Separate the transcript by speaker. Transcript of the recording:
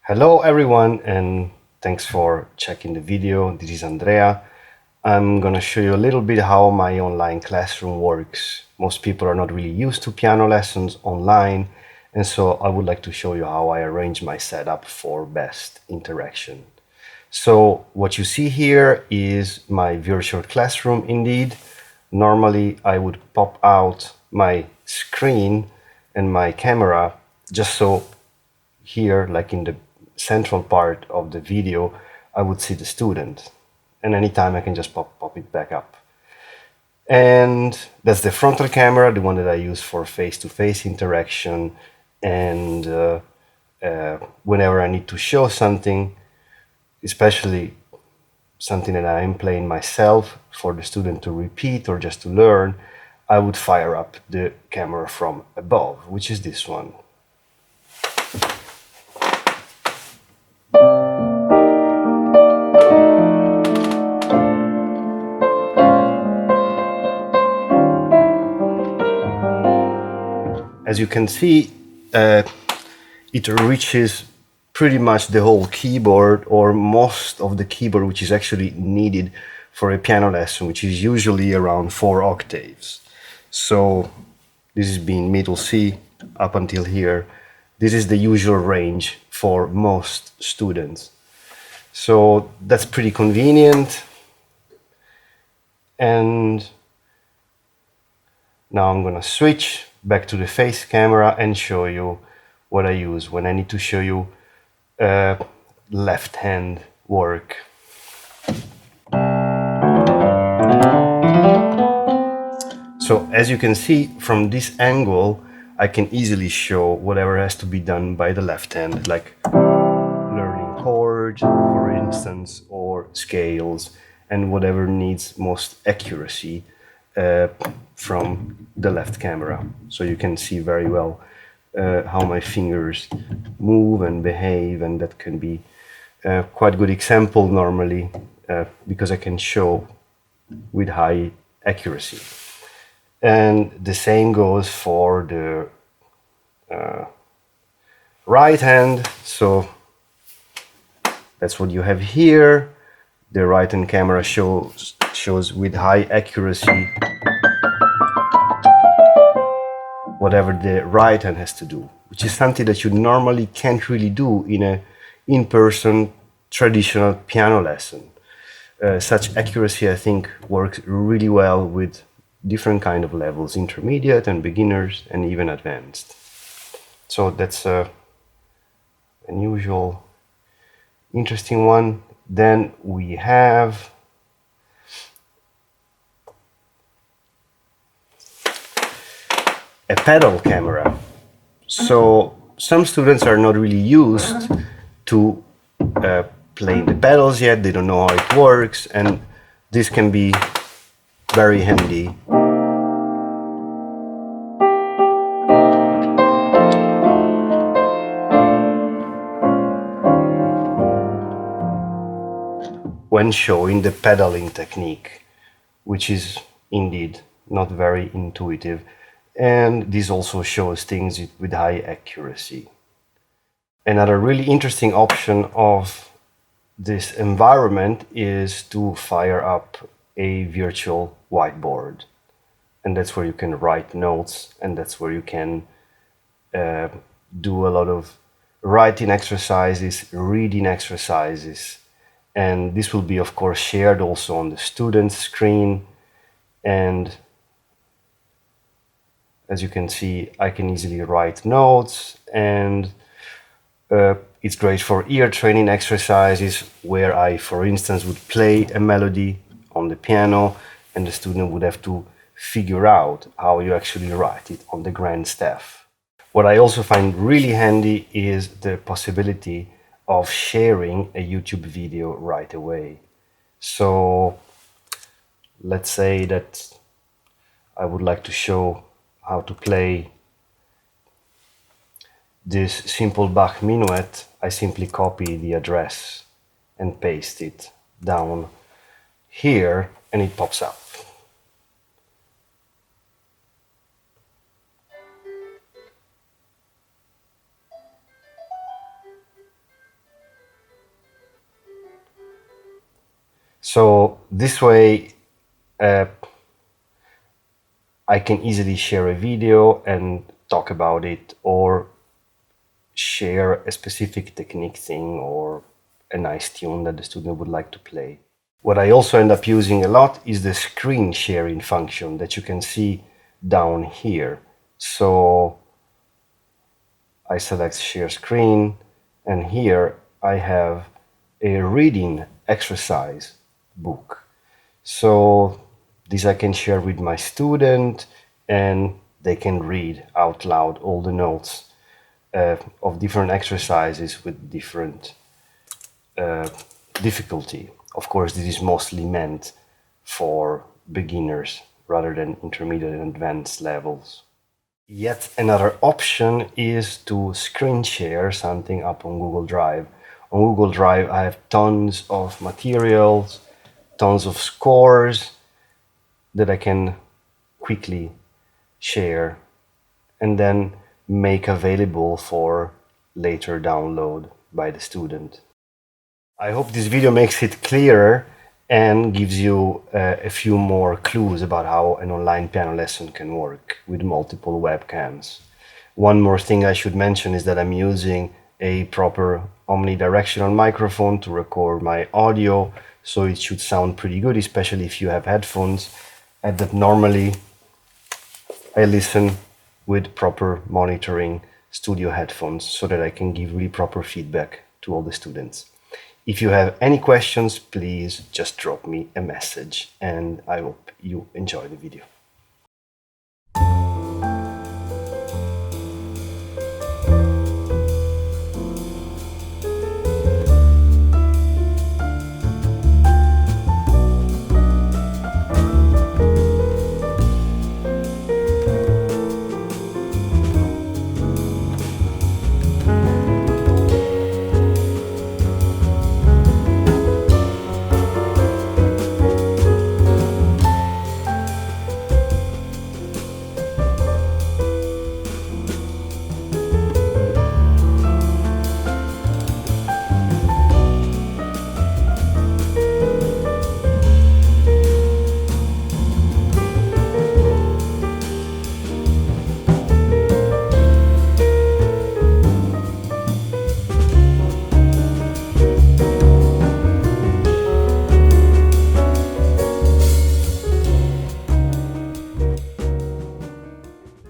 Speaker 1: Hello everyone, and thanks for checking the video. This is Andrea. I'm gonna show you a little bit how my online classroom works. Most people are not really used to piano lessons online, and so I would like to show you how I arrange my setup for best interaction. So what you see here is my virtual classroom indeed. Normally I would pop out my screen and my camera just so here, like in the central part of the video, I would see the student. And anytime I can just pop it back up. And that's the frontal camera, the one that I use for face-to-face interaction. And whenever I need to show something, especially something that I am playing myself for the student to repeat or just to learn, I would fire up the camera from above, which is this one. As you can see, it reaches pretty much the whole keyboard, or most of the keyboard which is actually needed for a piano lesson, which is usually around 4 octaves. So this is being middle C up until here. This is the usual range for most students. So that's pretty convenient. And now I'm gonna switch back to the face camera and show you what I use when I need to show you left hand work. So as you can see from this angle, I can easily show whatever has to be done by the left hand, like learning chords, for instance, or scales, and whatever needs most accuracy from the left camera. So you can see very well how my fingers move and behave, and that can be quite a good example normally because I can show with high accuracy. And the same goes for the right hand. So that's what you have here. The right hand camera shows with high accuracy whatever the right hand has to do, which is something that you normally can't really do in a in-person traditional piano lesson. Such accuracy, I think, works really well with different kind of levels, intermediate and beginners and even advanced. So that's an unusual, interesting one. Then we have a pedal camera. So some students are not really used to playing the pedals yet. They don't know how it works, and this can be very handy. When showing the pedaling technique, which is indeed not very intuitive, and this also shows things with high accuracy. Another really interesting option of this environment is to fire up a virtual whiteboard, and that's where you can write notes, and that's where you can do a lot of writing exercises, reading exercises, and this will be of course shared also on the student's screen. And as you can see, I can easily write notes, and it's great for ear training exercises where I, for instance, would play a melody on the piano and the student would have to figure out how you actually write it on the grand staff. What I also find really handy is the possibility of sharing a YouTube video right away. So let's say that I would like to show how to play this simple Bach minuet. I simply copy the address and paste it down here, and it pops up. So this way I can easily share a video and talk about it, or share a specific technique thing or a nice tune that the student would like to play. What I also end up using a lot is the screen sharing function that you can see down here. So I select share screen, and here I have a reading exercise book. So this I can share with my student, and they can read out loud all the notes of different exercises with different difficulty. Of course, this is mostly meant for beginners rather than intermediate and advanced levels. Yet another option is to screen share something up on Google Drive. On Google Drive, I have tons of materials, tons of scores that I can quickly share and then make available for later download by the student. I hope this video makes it clearer and gives you a few more clues about how an online piano lesson can work with multiple webcams. One more thing I should mention is that I'm using a proper omnidirectional microphone to record my audio, so it should sound pretty good, especially if you have headphones. And that normally I listen with proper monitoring studio headphones so that I can give really proper feedback to all the students. If you have any questions, please just drop me a message, and I hope you enjoy the video.